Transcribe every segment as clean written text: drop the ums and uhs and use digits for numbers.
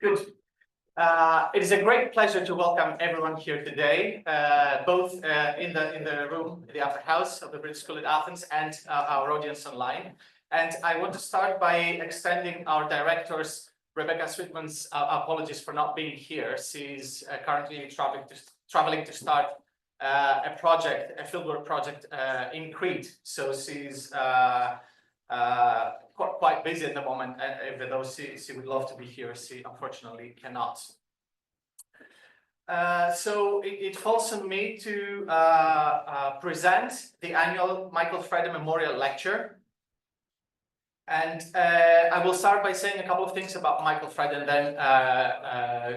Good. It is a great pleasure to welcome everyone here today, both in the room, the upper house of the British School at Athens, and our audience online. And I want to start by extending our director's, Rebecca Sweetman's, apologies for not being here. She's currently traveling to start a fieldwork project in Crete. So she's quite busy at the moment, and even though she would love to be here, she unfortunately cannot. So it falls on me to present the annual Michael Frede Memorial Lecture. And I will start by saying a couple of things about Michael Frede and then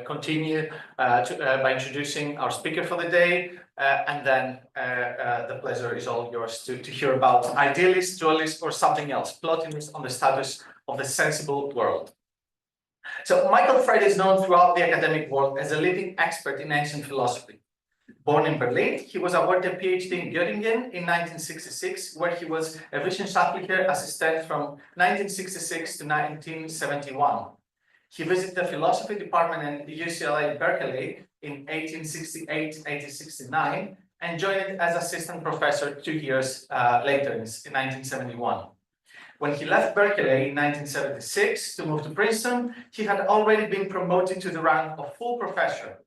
continue by introducing our speaker for the day. And then the pleasure is all yours to hear about idealist, dualist, or something else, Plotinus on the status of the sensible world. So Michael Frede is known throughout the academic world as a leading expert in ancient philosophy. Born in Berlin, he was awarded a Ph.D. in Göttingen in 1966, where he was a Wissenschaftlicher Assistent from 1966 to 1971. He visited the philosophy department in UCLA Berkeley in 1868-1869 and joined as assistant professor 2 years later in 1971. When he left Berkeley in 1976 to move to Princeton, he had already been promoted to the rank of full professor.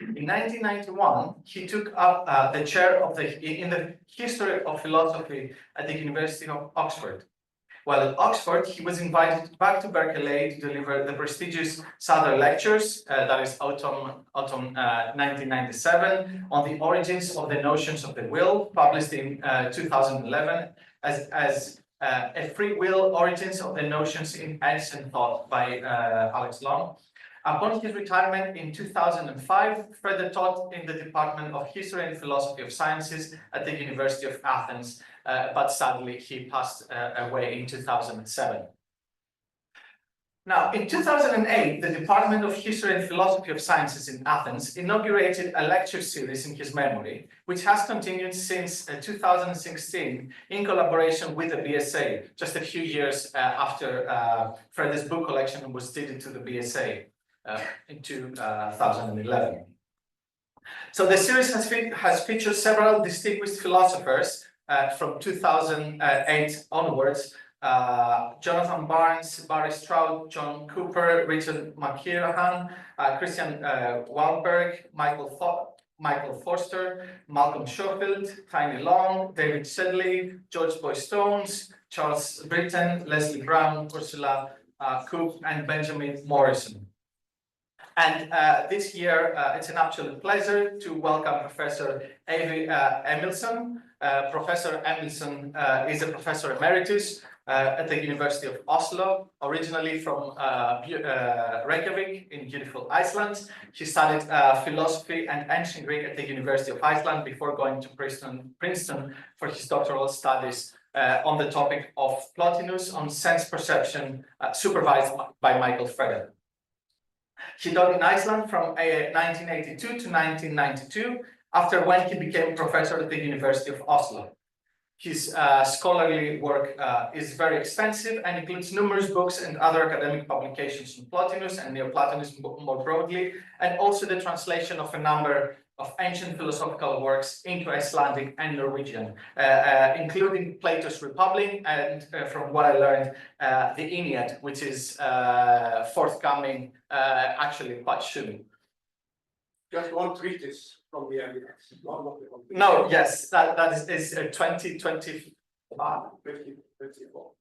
In 1991, he took up the chair in the history of philosophy at the University of Oxford. While at Oxford, he was invited back to Berkeley to deliver the prestigious Souther Lectures, that is autumn 1997, on the origins of the notions of the will, published in 2011 as a free will, origins of the notions in ancient thought by Alex Long. Upon his retirement in 2005, Frede taught in the Department of History and Philosophy of Sciences at the University of Athens, but sadly he passed away in 2007. Now, in 2008, the Department of History and Philosophy of Sciences in Athens inaugurated a lecture series in his memory, which has continued since 2016 in collaboration with the BSA, just a few years after Frede's book collection was deeded to the BSA. In 2011. So the series has featured several distinguished philosophers from 2008 onwards, Jonathan Barnes, Barry Stroud, John Cooper, Richard McKirahan, Christian Wahlberg, Michael Forster, Malcolm Schofield, Tiny Long, David Sedley, George Boy Stones, Charles Britton, Leslie Brown, Ursula Cook, and Benjamin Morrison. And this year, it's an absolute pleasure to welcome Professor Eyjólfur Emilsson. Professor Emilsson is a professor emeritus at the University of Oslo, originally from Reykjavik in beautiful Iceland. He studied philosophy and ancient Greek at the University of Iceland before going to Princeton for his doctoral studies on the topic of Plotinus on sense perception, supervised by Michael Frede. He taught in Iceland from 1982 to 1992, after when he became professor at the University of Oslo. His scholarly work is very extensive and includes numerous books and other academic publications on Plotinus and Neoplatonism more broadly, and also the translation of a number of ancient philosophical works into Icelandic and Norwegian, including Plato's Republic and, from what I learned, the Intellect, which is forthcoming actually quite soon. Just one treatise from the emeritus. No, yes, that is 2024.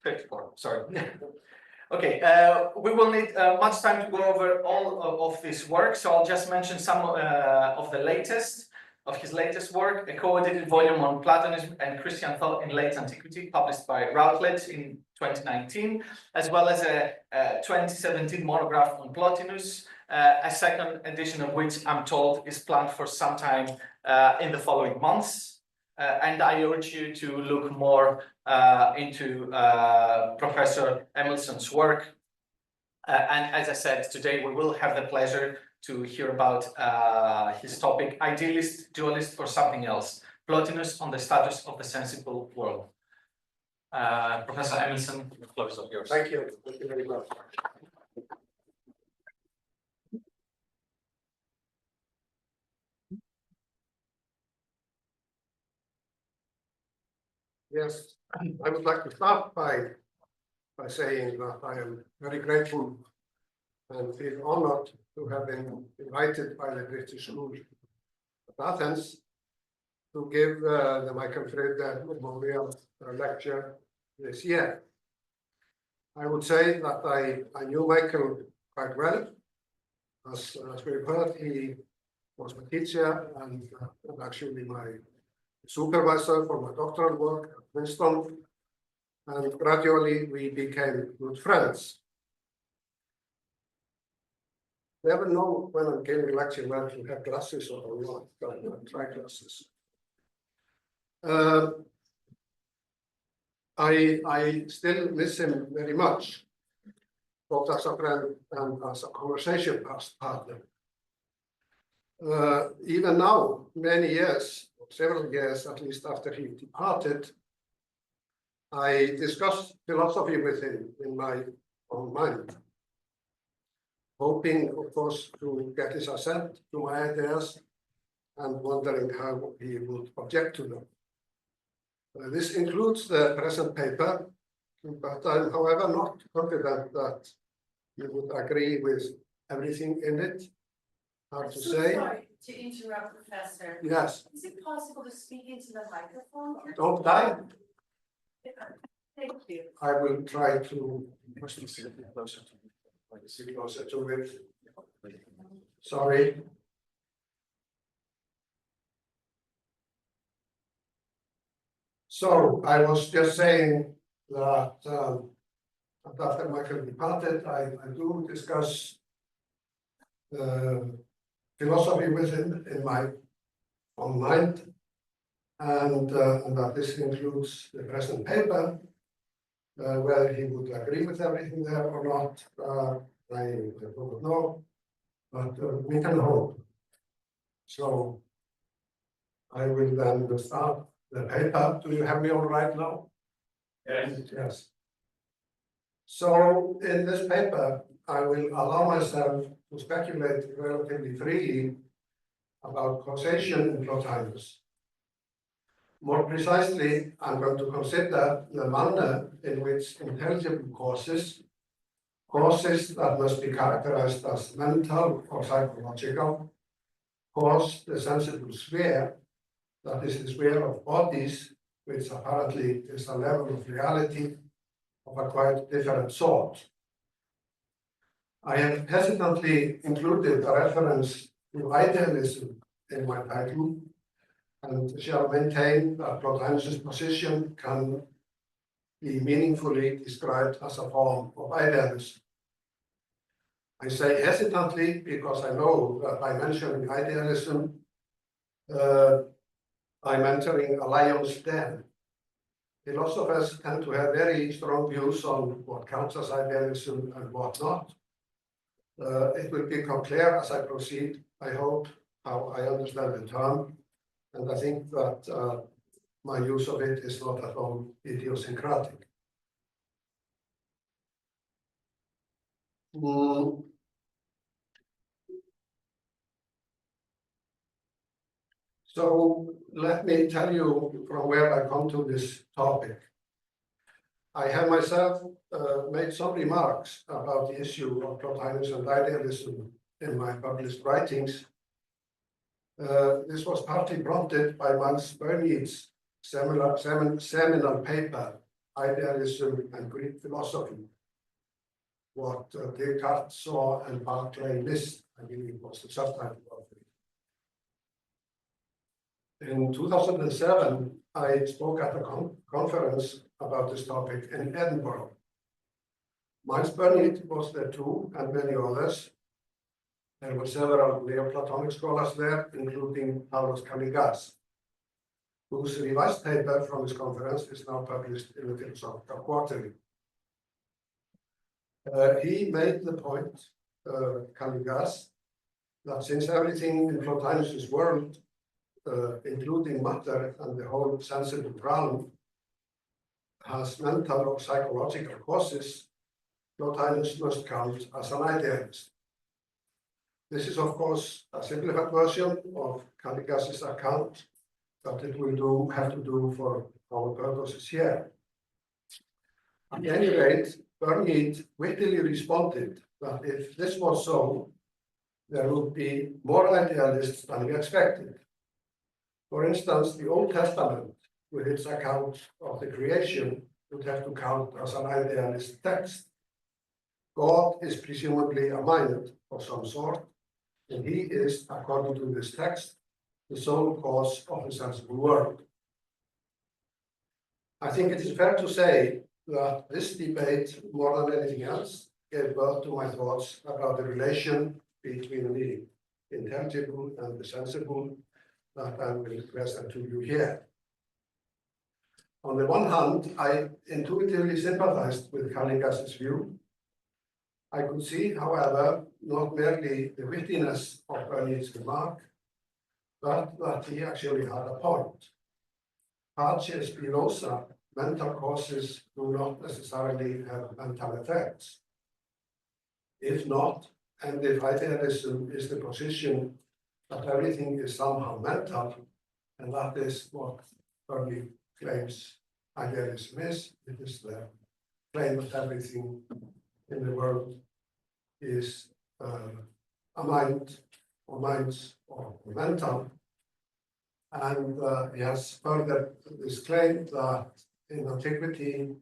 54, sorry. Okay, we will need much time to go over all of this work, so I'll just mention some of his latest work, a co-edited volume on Platonism and Christian thought in late antiquity, published by Routledge in 2019, as well as a 2017 monograph on Plotinus, a second edition of which I'm told is planned for some time in the following months. And I urge you to look more into Professor Emilsson's work. And as I said, today we will have the pleasure to hear about his topic, idealist, dualist, or something else, Plotinus on the status of the sensible world. Professor Emilsson, the floor is all yours. Thank you. Thank you very much. Yes, I would like to start by saying that I am very grateful and feel honored to have been invited by the British School of Athens to give the Michael Frede Memorial Lecture this year. I would say that I knew Michael quite well. As we've heard, he was my teacher and actually my supervisor for my doctoral work at Princeton, and gradually we became good friends. Never know when I'm giving a lecture whether to have glasses or not, but I try glasses. I still miss him very much, both as a friend and as a conversation partner. Even now, many years, several years at least after he departed, I discussed philosophy with him in my own mind, hoping, of course, to get his assent to my ideas and wondering how he would object to them. This includes the present paper, but I'm, however, not confident that you would agree with everything in it. Hard to say. Sorry to interrupt, Professor. Yes. Is it possible to speak into the microphone? Don't die. Thank you. I will try to sit closer to it. Sorry. So I was just saying that after Michael departed, I do discuss philosophy with him in my own mind, and that this includes the present paper. Whether he would agree with everything there or not, I don't know, but we can hope. So I will then start the paper. Do you have me all right now? Yes. Yes. So in this paper, I will allow myself to speculate relatively freely about causation in Plotinus. More precisely, I'm going to consider the manner in which intelligible causes that must be characterized as mental or psychological, cause the sensible sphere, that is the sphere of bodies, which apparently is a level of reality of a quite different sort. I have hesitantly included a reference to idealism in my title, and shall maintain that Plotinus' position can be meaningfully described as a form of idealism. I say hesitantly because I know that by mentioning idealism, I'm entering a lion's den. Philosophers tend to have very strong views on what counts as idealism and what not. It will become clear as I proceed, I hope, how I understand the term. And I think that my use of it is not at all idiosyncratic. So let me tell you from where I come to this topic. I have myself made some remarks about the issue of Plotinus and idealism in my published writings. This was partly prompted by Miles Burney's seminal paper, Idealism and Greek Philosophy, what Descartes saw and Barclay missed, I believe was the subtitle of it. In 2007, I spoke at a conference about this topic in Edinburgh. Miles Burney was there too, and many others. There were several Neoplatonic scholars there, including Paulus Kaligas, whose revised paper from his conference is now published in the Philosophical Quarterly. He made the point, Kaligas, that since everything in Plotinus' world, including matter and the whole sensible realm, has mental or psychological causes, Plotinus must count as an idealist. This is, of course, a simplified version of Kaligas' account, but it will have to do for our purposes here. At any rate, Bernard wittily responded that if this was so, there would be more idealists than we expected. For instance, the Old Testament, with its account of the creation, would have to count as an idealist text. God is presumably a mind of some sort, and he is, according to this text, the sole cause of the sensible world. I think it is fair to say that this debate, more than anything else, gave birth to my thoughts about the relation between the intelligible and the sensible that I will present to you here. On the one hand, I intuitively sympathized with Kalligas's view. I could see, however, not merely the wittiness of Bernard's remark, but that he actually had a point. Pace Spinoza, mental causes do not necessarily have mental effects. If not, and if idealism is the position that everything is somehow mental, and that is what Bernard claims idealism is, it is the claim that everything in the world is a mind, or minds, or mental. And he has further this claim that in antiquity,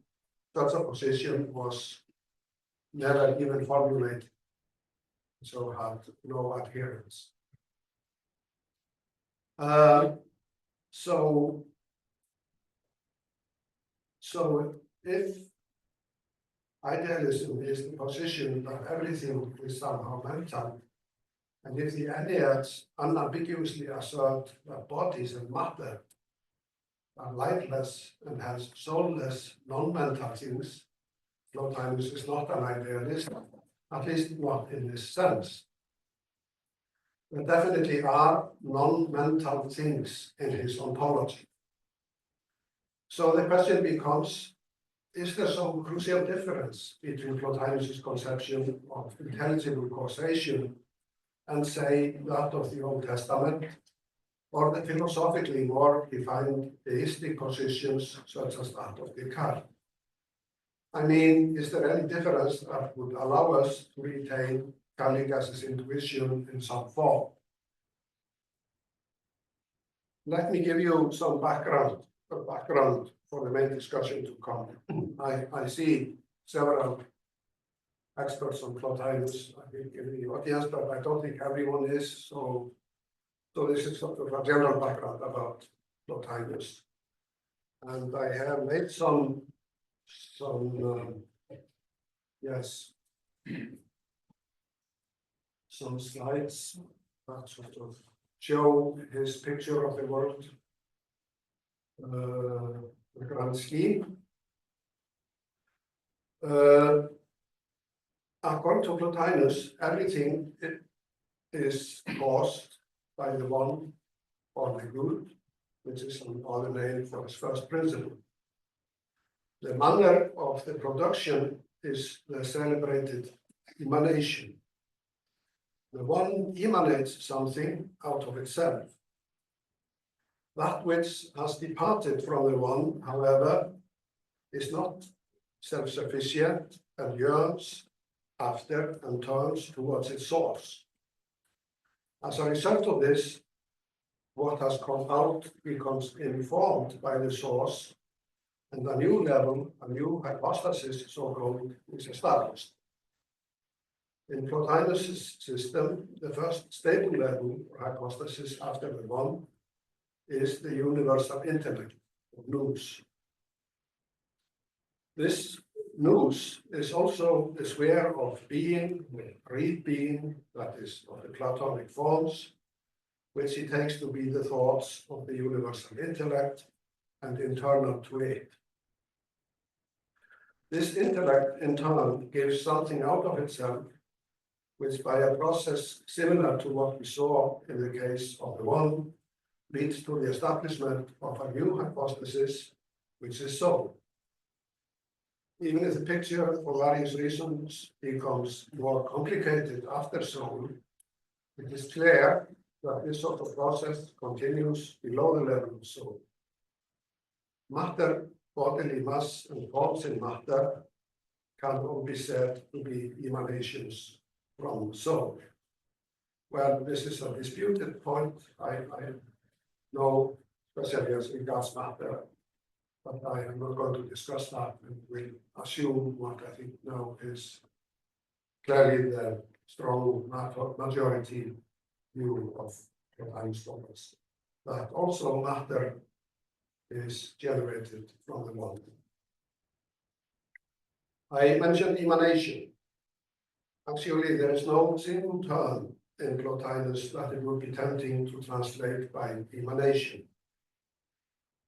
such a position was never even formulated, so had no adherence. So if idealism is the position that everything is somehow mental, and if the Enneads unambiguously assert that bodies and matter are lifeless and hence soulless, non-mental things, Plotinus is not an idealist, at least not in this sense. There definitely are non-mental things in his ontology. So the question becomes, is there some crucial difference between Plotinus's conception of intelligible causation and, say, that of the Old Testament, or the philosophically more defined theistic positions such as that of Descartes? I mean, is there any difference that would allow us to retain Kalligas's intuition in some form? Let me give you some background for the main discussion to come. I see several experts on Plotinus, I think, in the audience, but I don't think everyone is. So this is sort of a general background about Plotinus. And I have made some slides that sort of show his picture of the world, the grand scheme. According to Plotinus, everything is caused by the one or the good, which is another name for his first principle. The manner of the production is the celebrated emanation. The one emanates something out of itself. That which has departed from the one, however, is not self-sufficient and yearns after and turns towards its source. As a result of this, what has come out becomes informed by the source, and a new level, a new hypostasis, so-called, is established. In Plotinus' system, the first stable level, or hypostasis after the one, is the universal intellect, or nous. This nous is also the sphere of being, real being, that is, of the Platonic forms, which he takes to be the thoughts of the universal intellect and internal to it. This intellect, in turn, gives something out of itself, which by a process similar to what we saw in the case of the one, leads to the establishment of a new hypostasis, which is soul. Even if the picture, for various reasons, becomes more complicated after soul, it is clear that this sort of process continues below the level of soul. matter, bodily mass, and forms in matter can all be said to be emanations from soul. Well, this is a disputed point. I know, especially as regards matter, but I am not going to discuss that and will assume what I think now is clearly the strong majority view of Einstein's, that also matter is generated from the one. I mentioned emanation. Actually, there is no single term in Plotinus that it would be tempting to translate by emanation.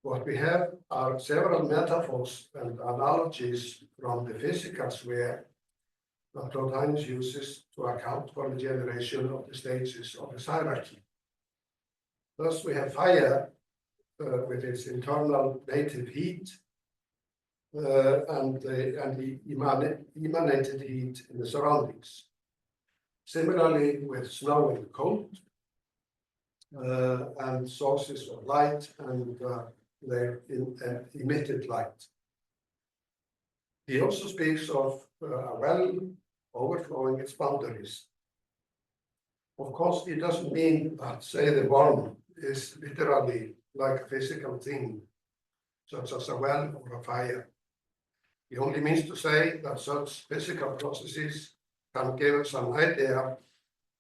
What we have are several metaphors and analogies from the physical sphere that Plotinus uses to account for the generation of the stages of his hierarchy. Thus, we have fire with its internal native heat and the emanated heat in the surroundings. Similarly, with snow and cold and sources of light and their emitted light. He also speaks of a well overflowing its boundaries. Of course, it doesn't mean that, say, the worm is literally like a physical thing, such as a well or a fire. He only means to say that such physical processes can give us an idea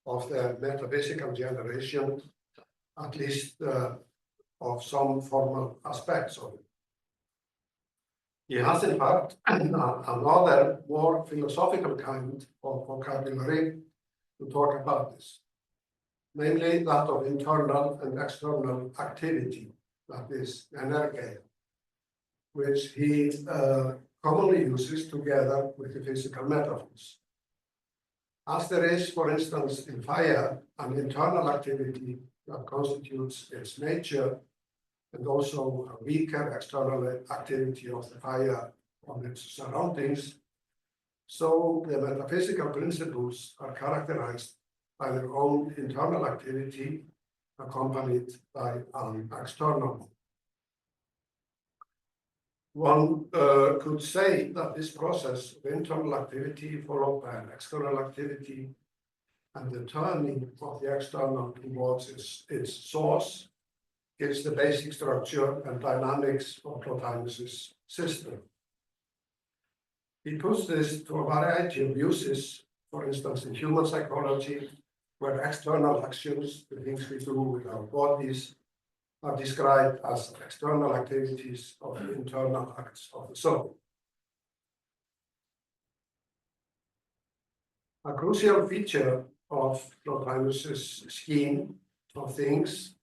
of the metaphysical generation, at least of some formal aspects of it. He has, in fact, another more philosophical kind of vocabulary to talk about this, namely that of internal and external activity, that is, energy, which he commonly uses together with the physical metaphors. As there is, for instance, in fire, an internal activity that constitutes its nature, and also a weaker external activity of the fire on its surroundings, so the metaphysical principles are characterized by their own internal activity accompanied by an external. One could say that this process of internal activity followed by an external activity and the turning of the external towards its source gives the basic structure and dynamics of Plotinus's system. He puts this to a variety of uses, for instance, in human psychology, where external actions, the things we do with our bodies, are described as external activities of the internal acts of the soul. A crucial feature of Plotinus's scheme of things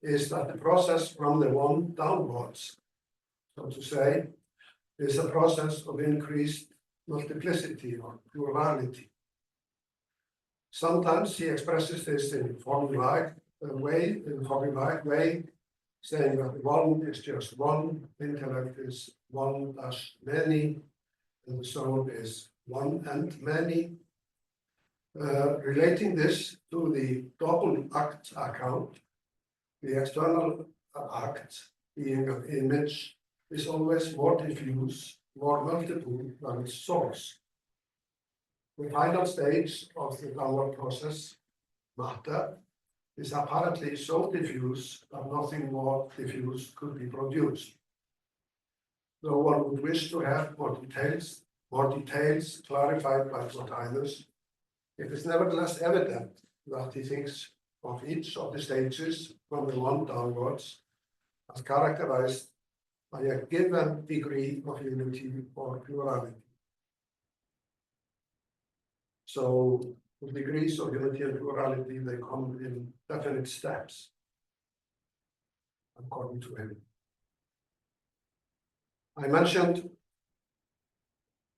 is that the process from the one downwards, so to say, is a process of increased multiplicity or plurality. Sometimes he expresses this in a formulaic way, saying that one is just one, intellect is one dash many, and the soul is one and many. Relating this to the double act account, the external act, being an image, is always more diffuse, more multiple than its source. The final stage of the downward process, matter, is apparently so diffuse that nothing more diffuse could be produced. Though one would wish to have more details clarified by Plotinus, it is nevertheless evident that he thinks of each of the stages from the one downwards as characterized by a given degree of unity or plurality. So the degrees of unity and plurality, they come in definite steps, according to him. I mentioned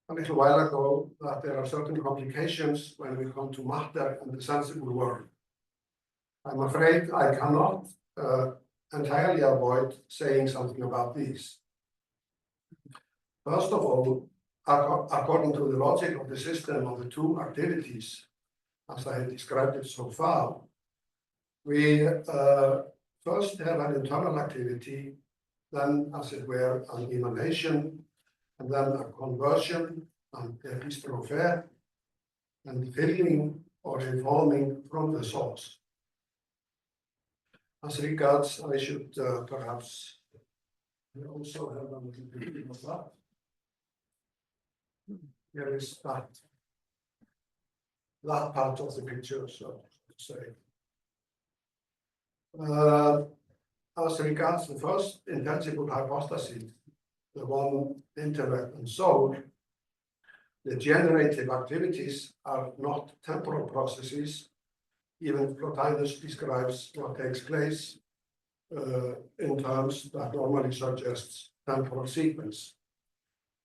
a little while ago that there are certain complications when we come to matter and the sensible world. I'm afraid I cannot entirely avoid saying something about these. First of all, according to the logic of the system of the two activities, as I have described it so far, we first have an internal activity then as it were an emanation, and then a conversion and epistrophe, and filling or informing from the source. As regards, I should perhaps also have a little bit of that. Here is that part of the picture, so to say. As regards the first intelligible hypothesis, the one intellect and soul, the generative activities are not temporal processes. Even Plotinus describes what takes place in terms that normally suggests temporal sequence.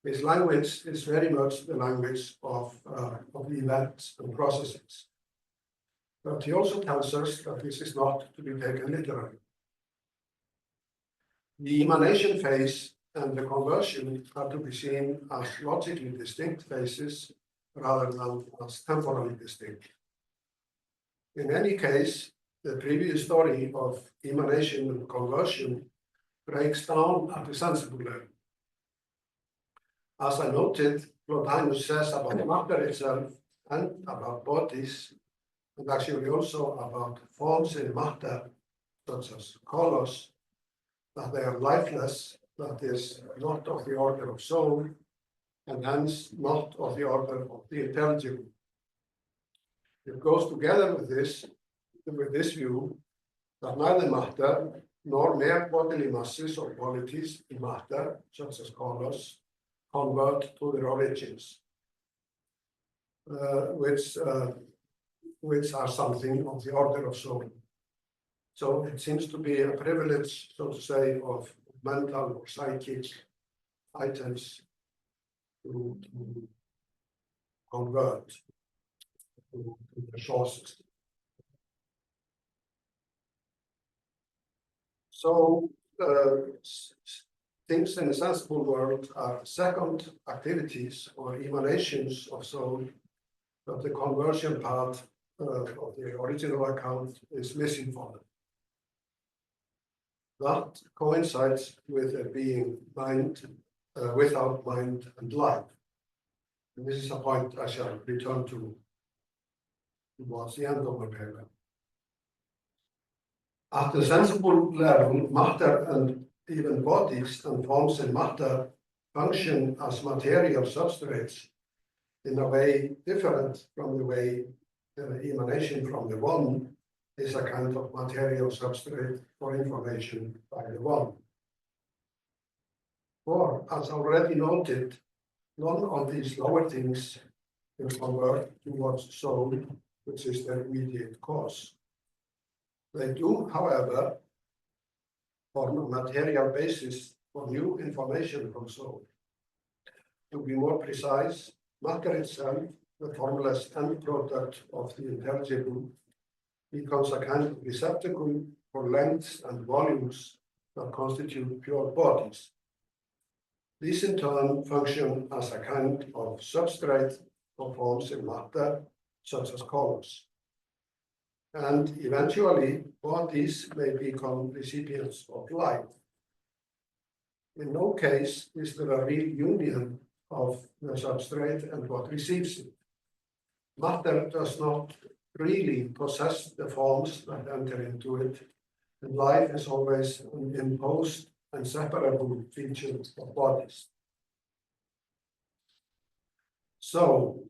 His language is very much the language of events and processes. But he also tells us that this is not to be taken literally. The emanation phase and the conversion are to be seen as logically distinct phases rather than as temporally distinct. In any case, the previous story of emanation and conversion breaks down at the sensible level. As I noted, Plotinus says about matter itself and about bodies, and actually also about forms in matter, such as colors, that they are lifeless, that is not of the order of soul, and hence not of the order of the intelligible. It goes together with this view that neither matter nor mere bodily masses or qualities in matter, such as colors, convert to their origins, which are something of the order of soul. So it seems to be a privilege, so to say, of mental or psychic items to convert to the sources. So things in a sensible world are second activities or emanations of soul, but the conversion part of the original account is missing from them. That coincides with a being mind without mind and life. And this is a point I shall return to towards the end of my paper. At the sensible level, matter and even bodies and forms in matter function as material substrates in a way different from the way emanation from the one is a kind of material substrate for information by the one. For, as already noted, none of these lower things will convert towards soul, which is their immediate cause. They do, however, form a material basis for new information from soul. To be more precise, matter itself, the formless end product of the intelligible, becomes a kind of receptacle for lengths and volumes that constitute pure bodies. These in turn function as a kind of substrate for forms in matter, such as colors. And eventually, bodies may become recipients of light. In no case is there a real union of the substrate and what receives it. Matter does not really possess the forms that enter into it, and life is always an imposed and separable feature of bodies. So,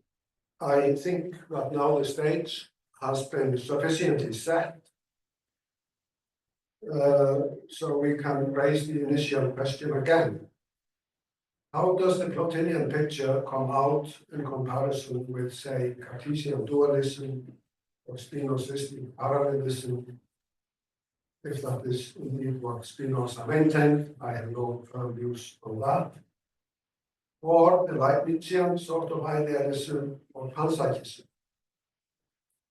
I think that now the stage has been sufficiently set, so we can raise the initial question again. How does the Plotinian picture come out in comparison with, say, Cartesian dualism or Spinozistic parallelism, if that is indeed what Spinoza maintained? I have no firm views on that. Or the Leibnizian sort of idealism or panpsychism.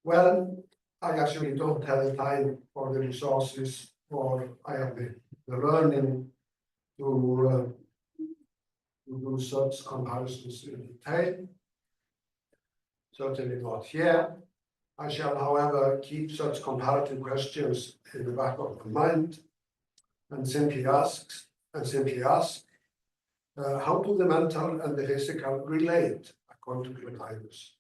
Well, I actually don't have the time or the resources, or I have the learning to do such comparisons in detail. Certainly not here. I shall, however, keep such comparative questions in the back of my mind and simply ask and simply ask, how do the mental and the physical relate according to Plotinus?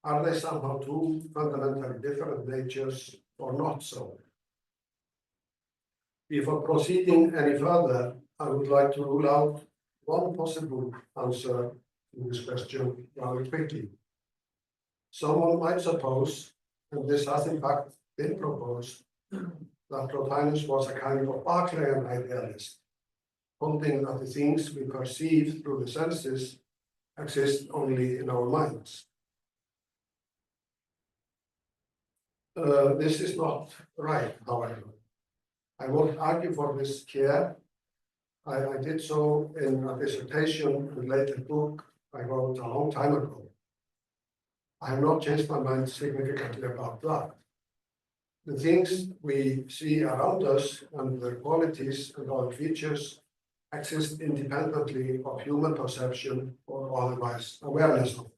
Are they somehow two fundamentally different natures or not so? Before proceeding any further, I would like to rule out one possible answer to this question rather quickly. Someone might suppose, and this has in fact been proposed, that Plotinus was a kind of Berkeleian idealist, holding that the things we perceive through the senses exist only in our minds. This is not right, however. I won't argue for this here. I did so in a dissertation and later book I wrote a long time ago. I have not changed my mind significantly about that. The things we see around us and their qualities and other features exist independently of human perception or otherwise awareness of them.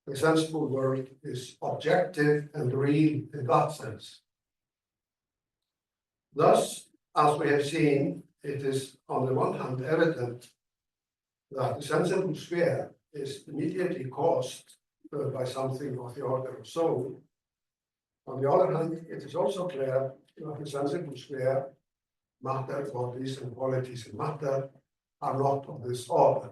The sensible world is objective and real in that sense. Thus, as we have seen, it is on the one hand evident that the sensible sphere is immediately caused by something of the order of soul. On the other hand, it is also clear that the sensible sphere, matter, bodies, and qualities in matter are not of this order.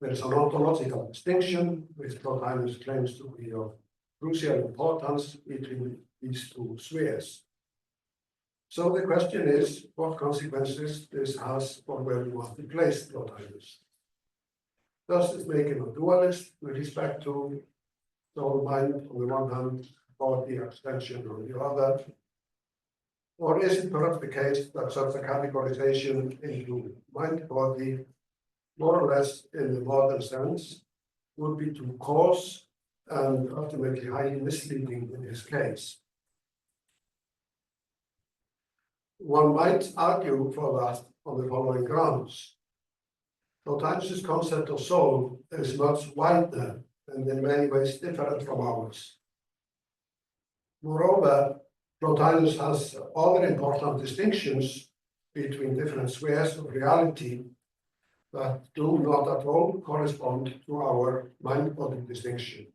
There is an ontological distinction, which Plotinus claims to be of crucial importance between these two spheres. So the question is, what consequences this has for where we want to place Plotinus? Does this make him a dualist with respect to soul, mind on the one hand, body, extension on the other? Or is it perhaps the case that such a categorization into mind, body, more or less in the modern sense, would be too coarse and ultimately highly misleading in his case? One might argue for that on the following grounds. Plotinus' concept of soul is much wider and in many ways different from ours. Moreover, Plotinus has other important distinctions between different spheres of reality that do not at all correspond to our mind-body distinction.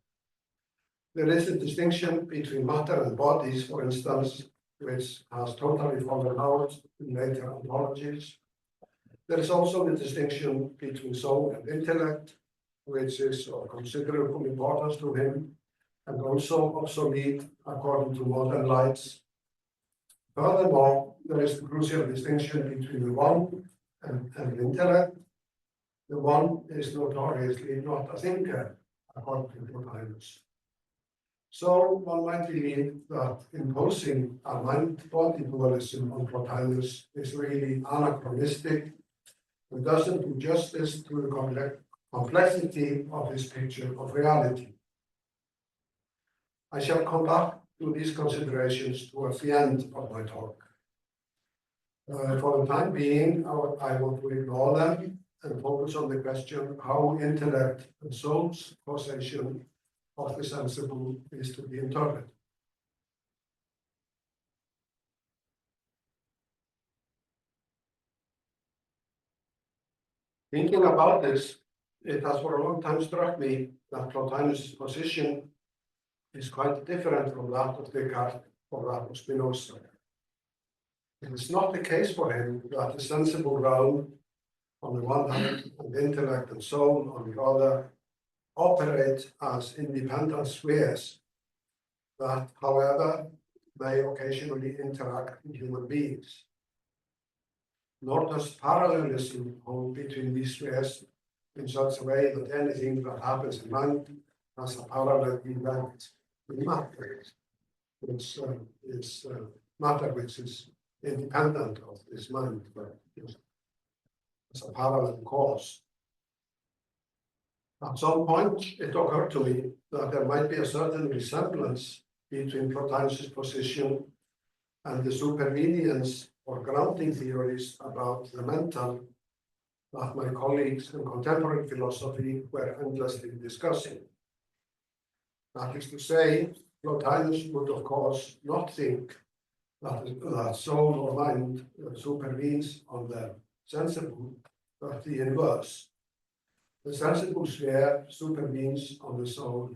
There is a distinction between matter and bodies, for instance, which has totally fallen out in later ontologies. There is also the distinction between soul and intellect, which is of considerable importance to him and also obsolete according to modern lights. Furthermore, there is the crucial distinction between the one and the intellect. The one is notoriously not a thinker, according to Plotinus. So one might believe that imposing a mind-body dualism on Plotinus is really anachronistic and doesn't do justice to the complexity of his picture of reality. I shall come back to these considerations towards the end of my talk. For the time being, I want to ignore them and focus on the question how intellect and soul's causation of the sensible is to be interpreted. Thinking about this, it has for a long time struck me that Plotinus' position is quite different from that of Descartes or that of Spinoza. It is not the case for him that the sensible realm on the one hand and intellect and soul on the other operate as independent spheres that, however, may occasionally interact with human beings. Nor does parallelism hold between these spheres in such a way that anything that happens in mind has a parallel event in matter, which is matter which is independent of this mind, but as a parallel cause. At some point, it occurred to me that there might be a certain resemblance between Plotinus' position and the supervenience or grounding theories about the mental that my colleagues in contemporary philosophy were endlessly discussing. That is to say, Plotinus would of course not think that soul or mind supervenes on the sensible, but the inverse. The sensible sphere supervenes on the soul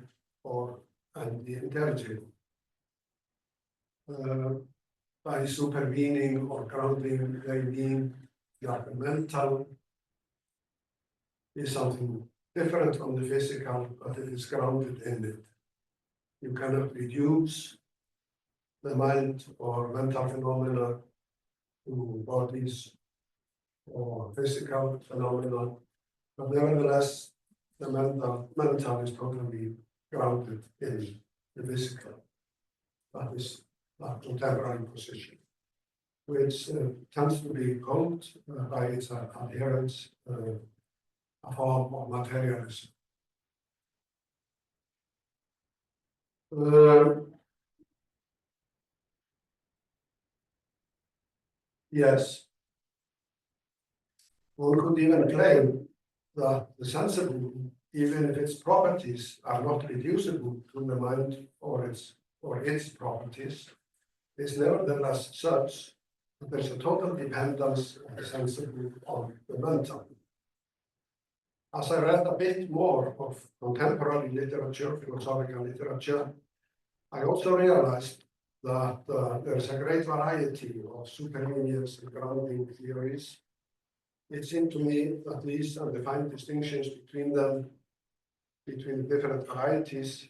and the intelligible. By supervening or grounding, they mean that the mental is something different from the physical, but it is grounded in it. You cannot reduce the mind or mental phenomena to bodies or physical phenomena, but nevertheless, the mental is totally grounded in the physical. That is that contemporary position, which tends to be called by its adherents a form of materialism. Yes, one could even claim that the sensible, even if its properties are not reducible to the mind or its properties, is nevertheless such that there's a total dependence of the sensible on the mental. As I read a bit more of contemporary literature, philosophical literature, I also realized that there's a great variety of supervenience and grounding theories. It seemed to me that these undefined distinctions between them, between the different varieties,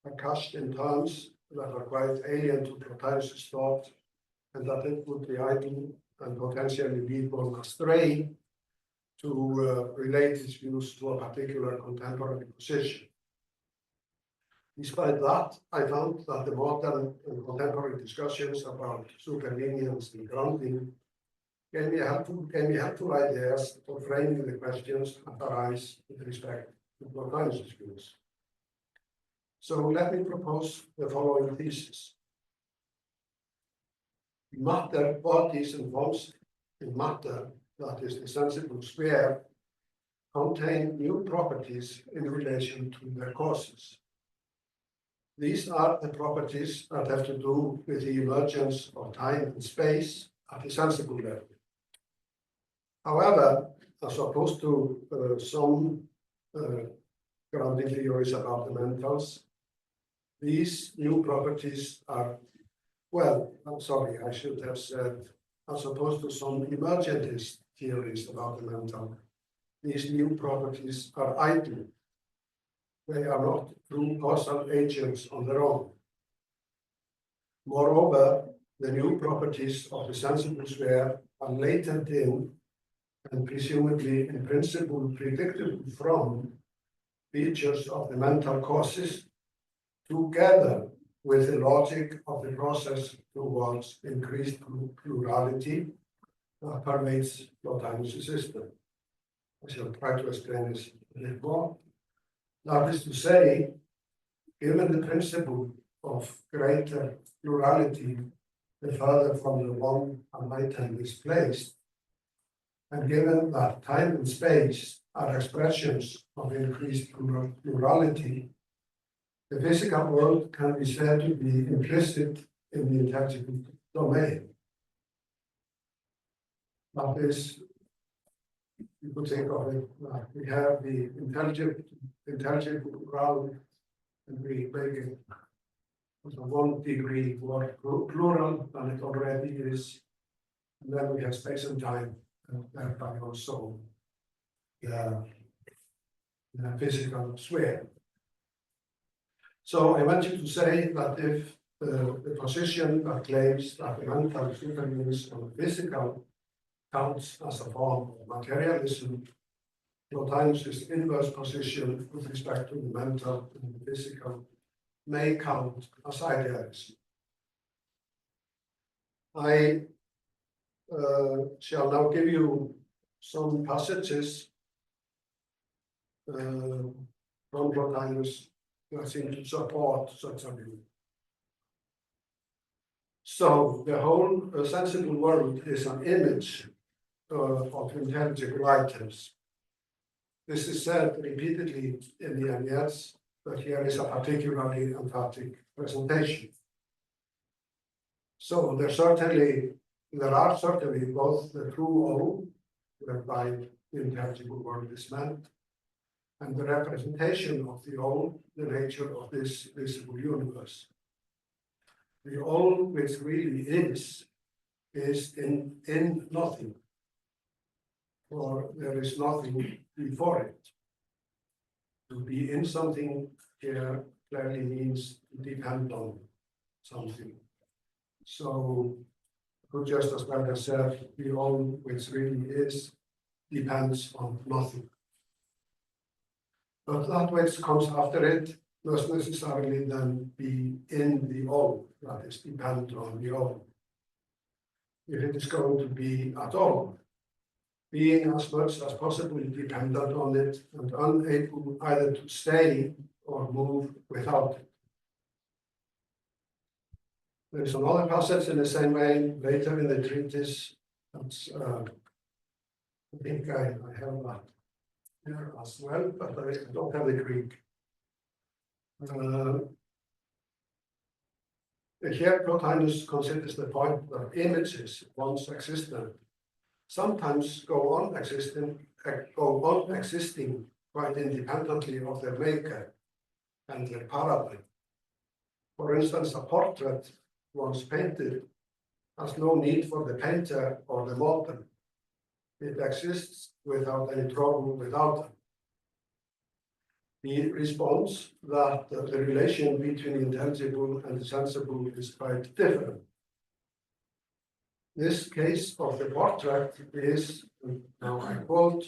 are cast in terms that are quite alien to Plotinus' thought, and that it would be idle and potentially lead one astray to relate its views to a particular contemporary position. Despite that, I found that the modern and contemporary discussions about supervenience and grounding gave me helpful ideas for framing the questions that arise with respect to Plotinus' views. So let me propose the following thesis. Matter, bodies and forms in matter, that is the sensible sphere, contain new properties in relation to their causes. These are the properties that have to do with the emergence of time and space at the sensible level. However, as opposed to some grounding theories about the mentals, these new properties are, well, I'm sorry, I should have said, as opposed to some emergentist theories about the mental, these new properties are idle. They are not true causal agents on their own. Moreover, the new properties of the sensible sphere are latent in and presumably in principle predictable from features of the mental causes, together with the logic of the process towards increased plurality that pervades Plotinus' system. I shall try to explain this a bit more. That is to say, given the principle of greater plurality, the further from the one an item is placed, and given that time and space are expressions of increased plurality, the physical world can be said to be implicit in the intelligible domain. That is, you could think of it like we have the intelligible realm, and we make it with a 1 degree more plural than it already is. And then we have space and time, and thereby also the physical sphere. So I want you to say that if the position that claims that the mental supervenes on the physical counts as a form of materialism, Plotinus' inverse position with respect to the mental and the physical may count as idealism. I shall now give you some passages from Plotinus that seem to support such a view. So the whole sensible world is an image of intelligible items. This is said repeatedly in the emeritus, but here is a particularly emphatic presentation. So there are certainly both the true all, whereby the intelligible world is meant, and the representation of the all, the nature of this visible universe. The all which really is in nothing, for there is nothing before it. To be in something here clearly means to depend on something. So, could just as well have said, the all which really is depends on nothing. But that which comes after it must necessarily then be in the all, that is, depend on the all. If it is going to be at all, being as much as possible dependent on it and unable either to stay or move without it. There is another passage in the same way later in the treatise. That's, I think I have that here as well, but I don't have the Greek. Here, Plotinus considers the point that images, once existent, sometimes go on existing quite independently of their maker and their paradigm. For instance, a portrait once painted has no need for the painter or the model. It exists without any trouble without them. He responds that the relation between the intelligible and the sensible is quite different. This case of the portrait is, now I quote,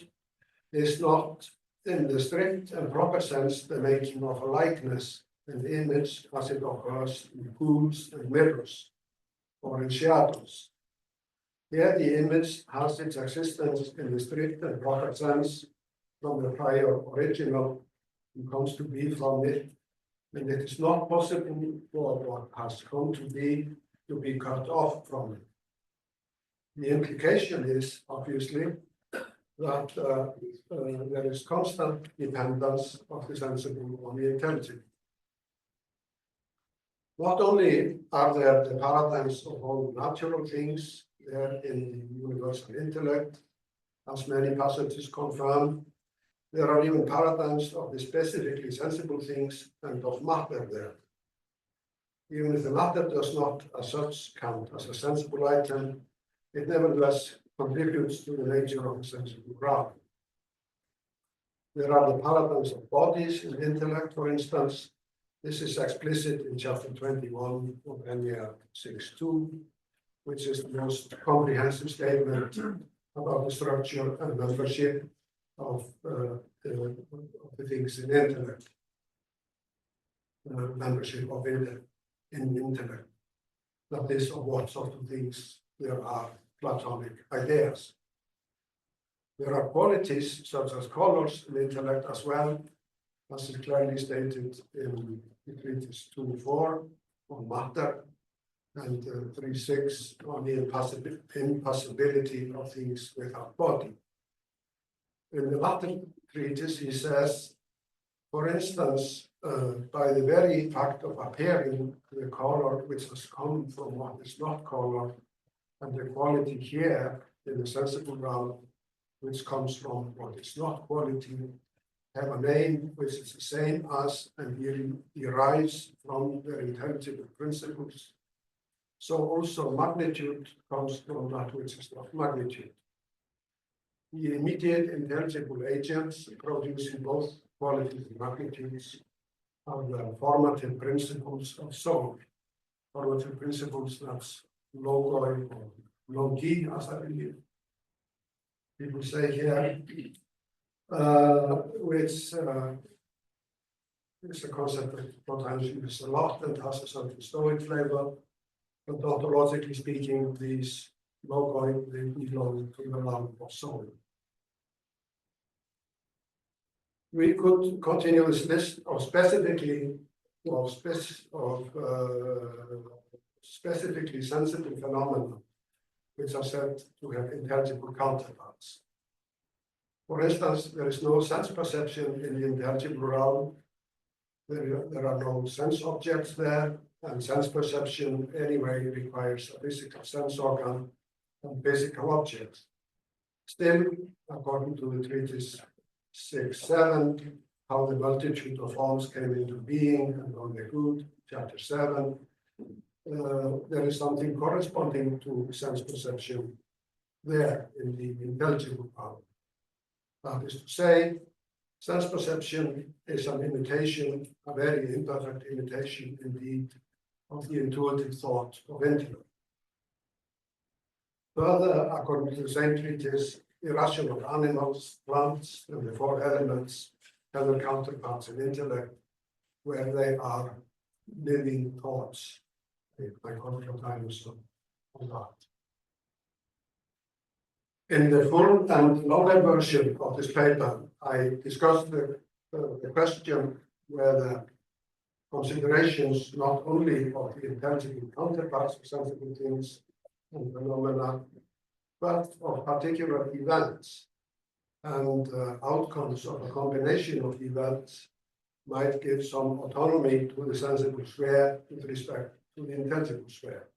is not in the strict and proper sense the making of a likeness, an image as it occurs in pools and mirrors, or in shadows. Here the image has its existence in the strict and proper sense from the prior original and comes to be from it, and it is not possible for what has come to be cut off from it. The implication is, obviously, that there is constant dependence of the sensible on the intelligible. Not only are there the paradigms of all natural things there in the universal intellect, as many passages confirm, there are even paradigms of the specifically sensible things and of matter there. Even if the matter does not as such count as a sensible item, it nevertheless contributes to the nature of the sensible ground. There are the paradigms of bodies in intellect, for instance. This is explicit in chapter 21 of Ennead 6.2, which is the most comprehensive statement about the structure and membership of the things in intellect, membership of in intellect. That is, of what sort of things there are Platonic ideas. There are qualities such as colors in intellect as well, as is clearly stated in the treatise 2.4 on matter and 3.6 on the impossibility of things without body. In the latter treatise, he says, for instance, by the very fact of appearing, the color which has come from what is not color, and the quality here in the sensible realm, which comes from what is not quality, have a name which is the same as and derives from their intelligible principles. So also magnitude comes from that which is not magnitude. The immediate intelligible agents producing both qualities and magnitudes are the formative principles of soul. Formative principles, that's logoi or logi, as I believe people say here, which is a concept that Plotinus uses a lot and has a certain Stoic flavor, but ontologically speaking, these logoi, they belong to the realm of soul. We could continue this list of specifically sensitive phenomena, which are said to have intelligible counterparts. For instance, there is no sense perception in the intelligible realm, There are no sense objects there, and sense perception anyway requires a physical sense organ and physical objects. Still, according to the treatise 6.7, how the multitude of forms came into being and on the good, chapter 7, there is something corresponding to sense perception there in the intelligible part. That is to say, sense perception is an imitation, a very imperfect imitation indeed, of the intuitive thought of intellect. Further, according to the same treatise, irrational animals, plants, and the four elements have their counterparts in intellect, where they are living thoughts. I quote Plotinus on that. In the full and longer version of this paper, I discussed the question whether considerations not only of the intelligible counterparts of sensible things and phenomena, but of particular events and outcomes of a combination of events might give some autonomy to the sensible sphere with respect to the intelligible sphere.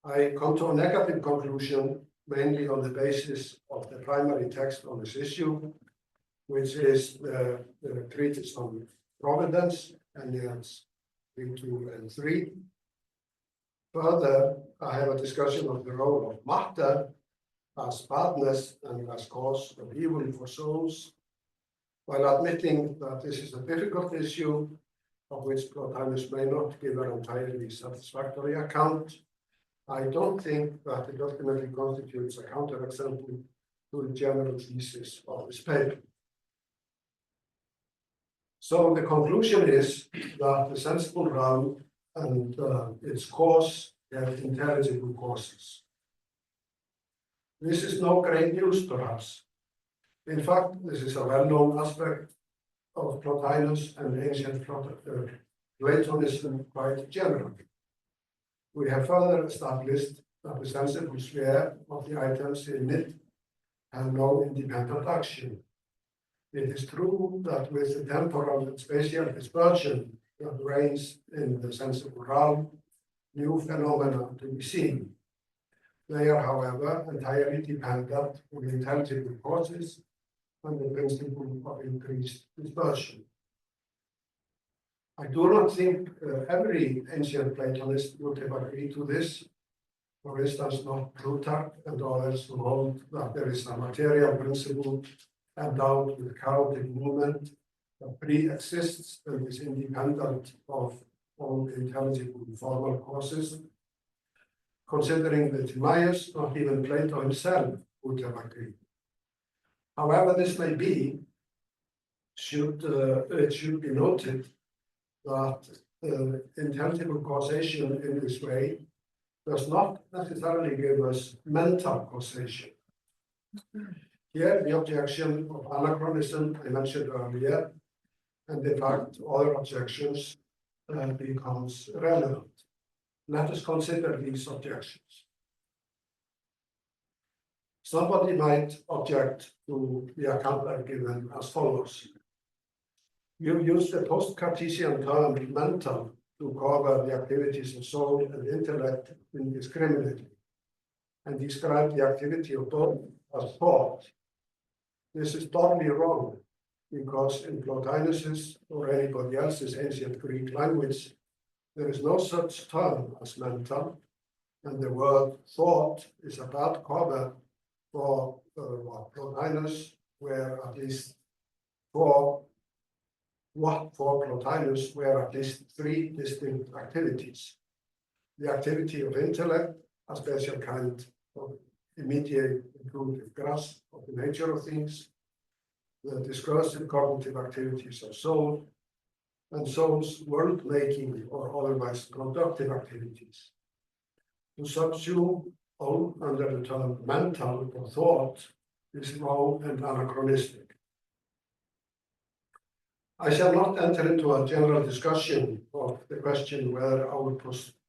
I come to a negative conclusion mainly on the basis of the primary text on this issue, which is the treatise on providence, Enneads 3, 2, and 3. Further, I have a discussion of the role of matter as badness and as cause of evil for souls, while admitting that this is a difficult issue of which Plotinus may not give an entirely satisfactory account. I don't think that it ultimately constitutes a counterexample to the general thesis of this paper. So the conclusion is that the sensible realm and its cause have intelligible causes. This is no great news, perhaps. In fact, this is a well-known aspect of Plotinus and ancient Platonism quite generally. We have further established that the sensible sphere of the items in it have no independent action. It is true that with the temporal and spatial dispersion that reigns in the sensible realm, new phenomena to be seen. They are, however, entirely dependent on intelligible causes and the principle of increased dispersion. I do not think every ancient Platonist would have agreed to this. For instance, not Plutarch and others who hold that there is a material principle endowed with chaotic movement that pre-exists and is independent of all intelligible formal causes. Considering the Timaeus, not even Plato himself would have agreed. However this may be, it should be noted that intelligible causation in this way does not necessarily give us mental causation. Here, the objection of anachronism I mentioned earlier, and in fact other objections becomes relevant. Let us consider these objections. Somebody might object to the account I've given as follows. You use the post-Cartesian term mental to cover the activities of soul and intellect indiscriminately, and describe the activity of both as thought. This is totally wrong, because in Plotinus's or anybody else's ancient Greek language, there is no such term as mental, and the word thought is a bad cover for what Plotinus were at least for Plotinus were at least three distinct activities. The activity of intellect, a special kind of immediate intuitive grasp of the nature of things, the discursive cognitive activities of soul, and soul's world-making or otherwise productive activities. To subsume all under the term mental or thought is wrong and anachronistic. I shall not enter into a general discussion of the question whether our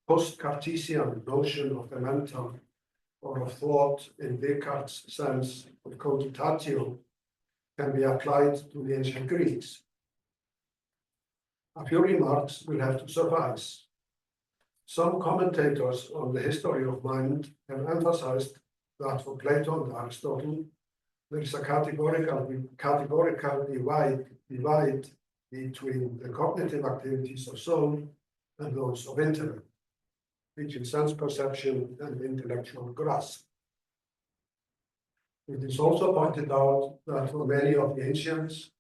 post-Cartesian notion of the mental or of thought in Descartes' sense of cogitatio can be applied to the ancient Greeks. A few remarks will have to suffice. Some commentators on the history of mind have emphasized that for Plato and Aristotle, there is a categorical divide between the cognitive activities of soul and those of intellect, between sense perception and intellectual grasp. It is also pointed out that for many of the ancients,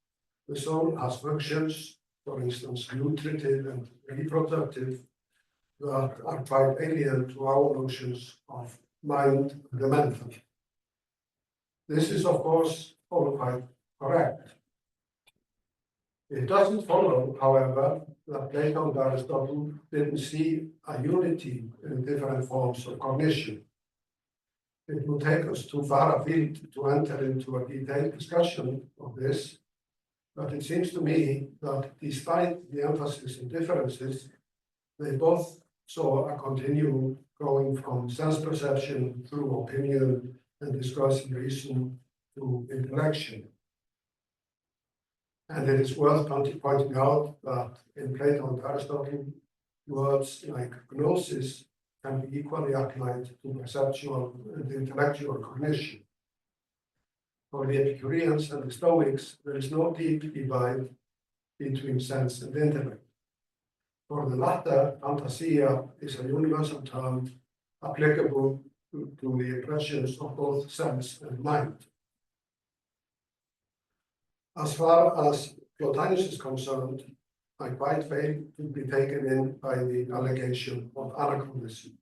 the soul has functions, for instance, nutritive and reproductive, that are quite alien to our notions of mind and the mental. This is, of course, all quite correct. It doesn't follow, however, that Plato and Aristotle didn't see a unity in different forms of cognition. It would take us too far afield to enter into a detailed discussion of this, but it seems to me that despite the emphasis in differences, they both saw a continuum going from sense perception through opinion and discussing reason to intellection. And it is worth pointing out that in Plato and Aristotle, words like gnosis can be equally applied to perceptual and intellectual cognition. For the Epicureans and the Stoics, there is no deep divide between sense and intellect. For the latter, fantasia is a universal term applicable to the impressions of both sense and mind. As far as Plotinus is concerned, I quite fail to be taken in by the allegation of anachronism.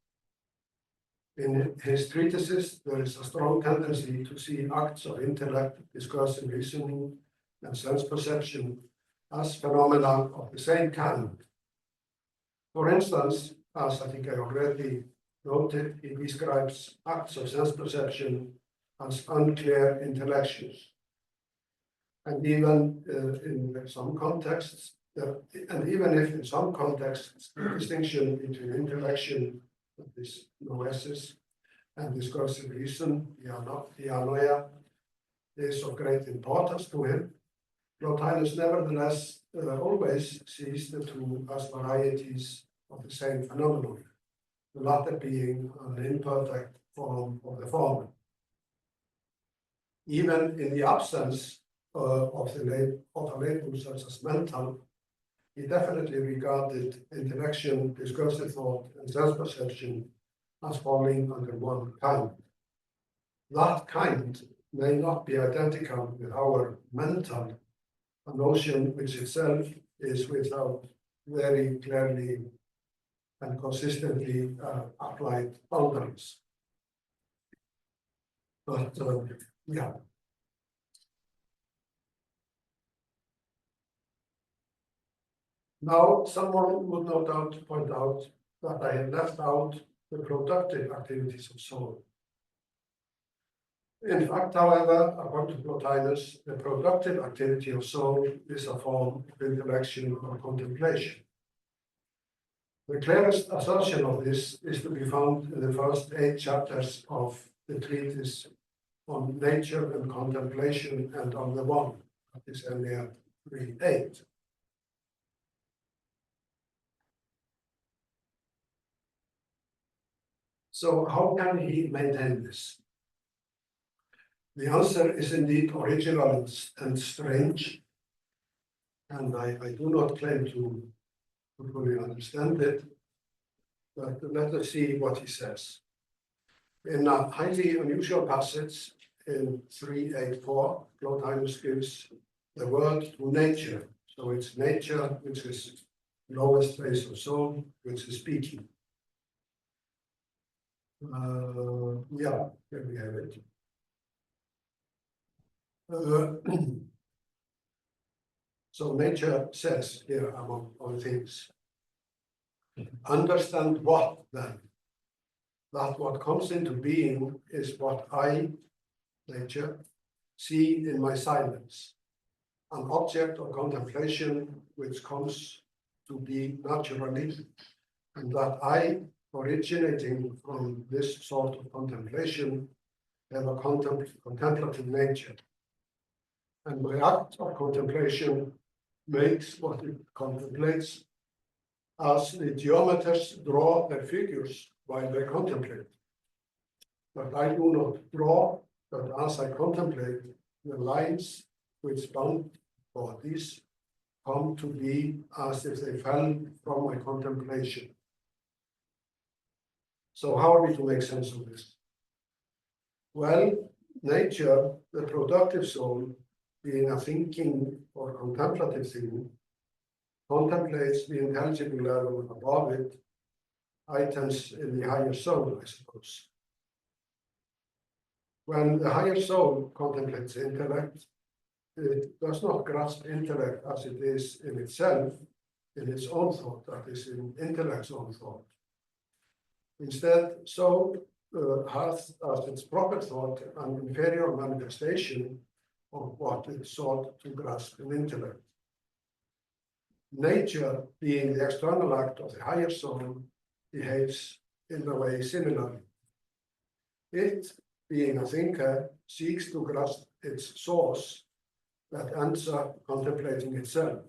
In his treatises, there is a strong tendency to see acts of intellect, discourse and reasoning, and sense perception as phenomena of the same kind. For instance, as I think I already noted, he describes acts of sense perception as unclear intellections. And even in some contexts, even if in some contexts the distinction between intellection, that is noesis, and discursive reason, dianoia, is of great importance to him, Plotinus nevertheless always sees the two as varieties of the same phenomenon, the latter being an imperfect form of the former. Even in the absence of a label such as mental, he definitely regarded intellection, discursive thought, and sense perception as falling under one kind. That kind may not be identical with our mental, a notion which itself is without very clearly and consistently applied boundaries. But yeah. Now, someone would no doubt point out that I have left out the productive activities of soul. In fact, however, according to Plotinus, the productive activity of soul is a form of intellection or contemplation. The clearest assertion of this is to be found in the first 8 chapters of the treatise on nature and contemplation and on the one, that is Enea 3:8. So how can he maintain this? The answer is indeed original and strange, and I do not claim to fully understand it, but let us see what he says. In a highly unusual passage in 3:8:4, Plotinus gives the word to nature. So it's nature, which is lowest phase of soul, which is speaking. Yeah, here we have it. So nature says here, among all things, understand what then? That what comes into being is what I, nature, see in my silence, an object of contemplation which comes to be naturally, and that I, originating from this sort of contemplation, have a contemplative nature. And my act of contemplation makes what it contemplates as the geometers draw their figures while they contemplate. But I do not draw, but as I contemplate, the lines which bound bodies come to be as if they fell from my contemplation. So how are we to make sense of this? Well, nature, the productive soul, being a thinking or contemplative thing, contemplates the intelligible level above it, items in the higher soul, I suppose. When the higher soul contemplates intellect, it does not grasp intellect as it is in itself, in its own thought, that is, in intellect's own thought. Instead, soul has as its proper thought an inferior manifestation of what it sought to grasp in intellect. Nature, being the external act of the higher soul, behaves in a way similarly. It, being a thinker, seeks to grasp its source that ends up contemplating itself.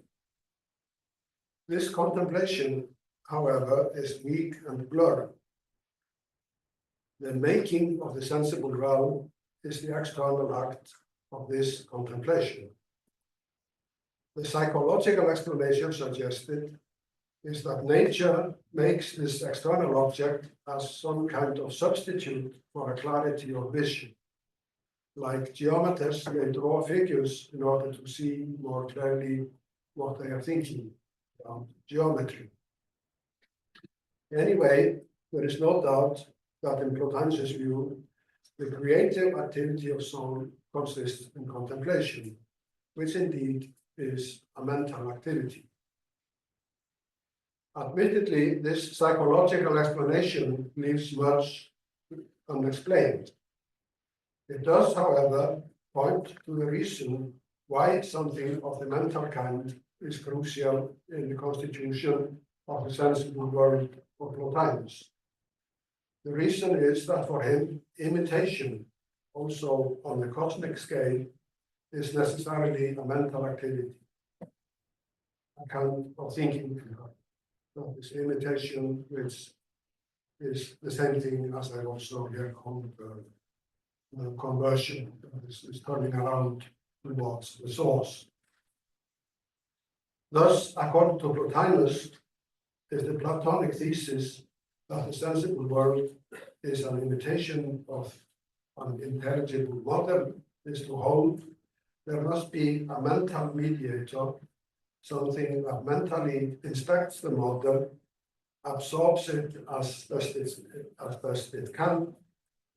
This contemplation, however, is weak and blurred. The making of the sensible realm is the external act of this contemplation. The psychological explanation suggested is that nature makes this external object as some kind of substitute for a clarity of vision. Like geometers, they draw figures in order to see more clearly what they are thinking about geometry. Anyway, there is no doubt that in Plotinus' view, the creative activity of soul consists in contemplation, which indeed is a mental activity. Admittedly, this psychological explanation leaves much unexplained. It does, however, point to the reason why something of the mental kind is crucial in the constitution of the sensible world of Plotinus. The reason is that for him, imitation, also on the cosmic scale, is necessarily a mental activity, a kind of thinking. That is imitation, which is the same thing as I also here called conversion, is turning around towards the source. Thus, according to Plotinus, is the Platonic thesis that the sensible world is an imitation of an intelligible model is to hold there must be a mental mediator, something that mentally inspects the model, absorbs it as best it can,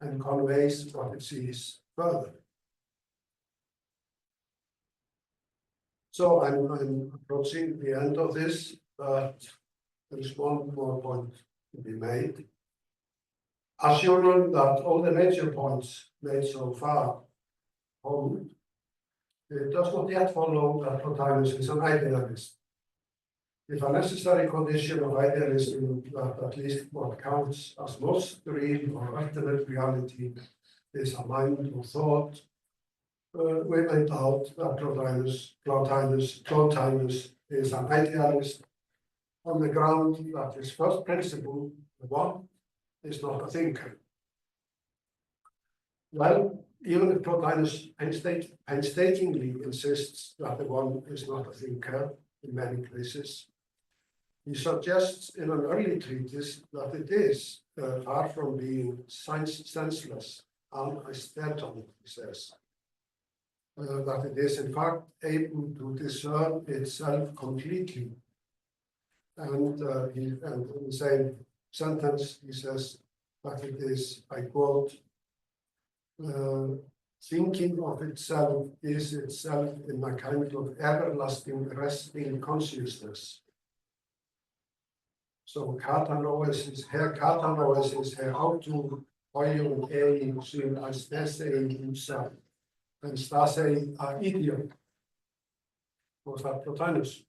and conveys what it sees further. So I'm approaching the end of this, but there is one more point to be made. Assuming that all the major points made so far hold, it does not yet follow that Plotinus is an idealist. If a necessary condition of idealism that at least what counts as most real or ultimate reality is a mind or thought, we may doubt that Plotinus is an idealist on the ground that his first principle, the one, is not a thinker. Well, even if Plotinus painstakingly insists that the one is not a thinker in many places, he suggests in an early treatise that it is far from being senseless, unaesthetic, he says. That it is in fact able to discern itself completely. And in the same sentence, he says that it is, I quote, thinking of itself is itself in a kind of everlasting resting consciousness. So katanoesis, how to oil a sin as stase himself, and stase a idiot. Was that Plotinus?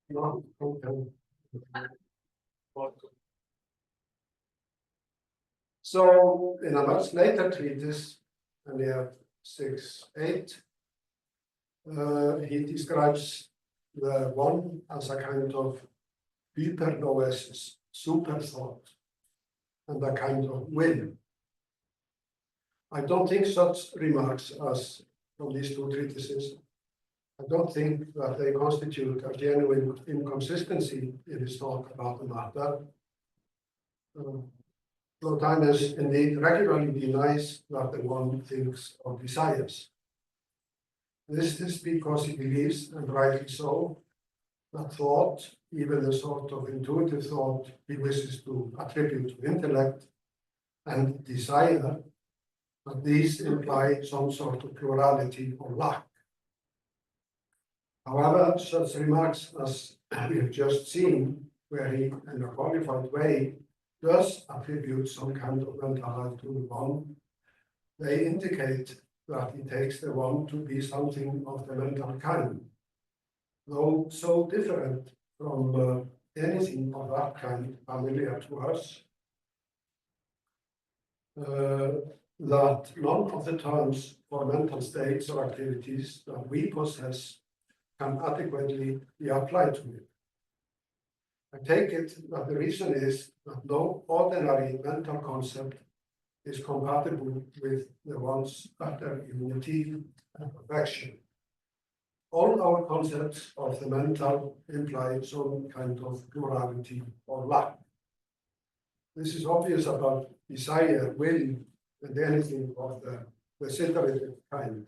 No, okay. So in a much later treatise, and here 6.8. He describes the one as a kind of hypernoesis, super thought, and a kind of will. I don't think such remarks as from these two treatises, I don't think that they constitute a genuine inconsistency in his thought about the matter. Plotinus indeed regularly denies that the one thinks or desires. This is because he believes, and rightly so, that thought, even the sort of intuitive thought he wishes to attribute to intellect, and desire, that these imply some sort of plurality or lack. However, such remarks as we have just seen, where he, in a qualified way, does attribute some kind of mental life to the one, they indicate that he takes the one to be something of the mental kind, though so different from anything of that kind familiar to us, that none of the terms for mental states or activities that we possess can adequately be applied to it. I take it that the reason is that no ordinary mental concept is compatible with the one's utter unity and perfection. All our concepts of the mental imply some kind of plurality or lack. This is obvious about desire, will, and anything of the desiderative kind.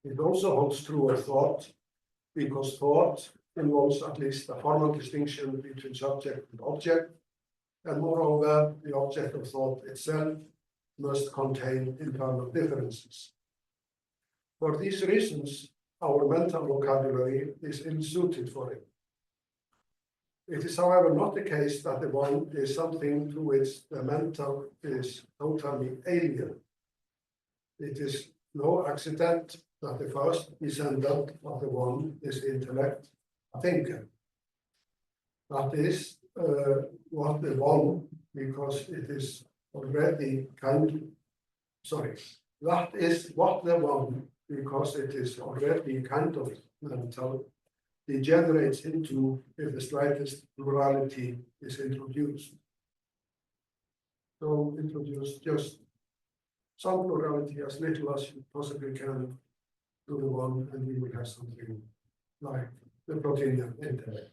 It also holds true of thought, because thought involves at least a formal distinction between subject and object, and moreover, the object of thought itself must contain internal differences. For these reasons, our mental vocabulary is ill-suited for it. It is, however, not the case that the one is something to which the mental is totally alien. It is no accident that the first descendant of the one is intellect, a thinker. That is what the one, because it is already that is what the one, because it is already kind of mental, degenerates into if the slightest plurality is introduced. So introduce just some plurality, as little as you possibly can, to the one, and we will have something like the Plotinian intellect.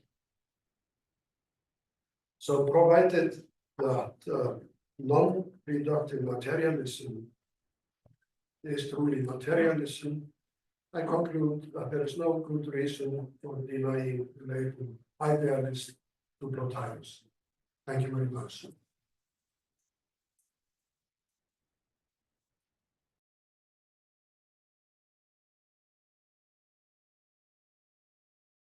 So provided that non-reductive materialism is truly materialism, I conclude that there is no good reason for denying the label idealist to Plotinus. Thank you very much.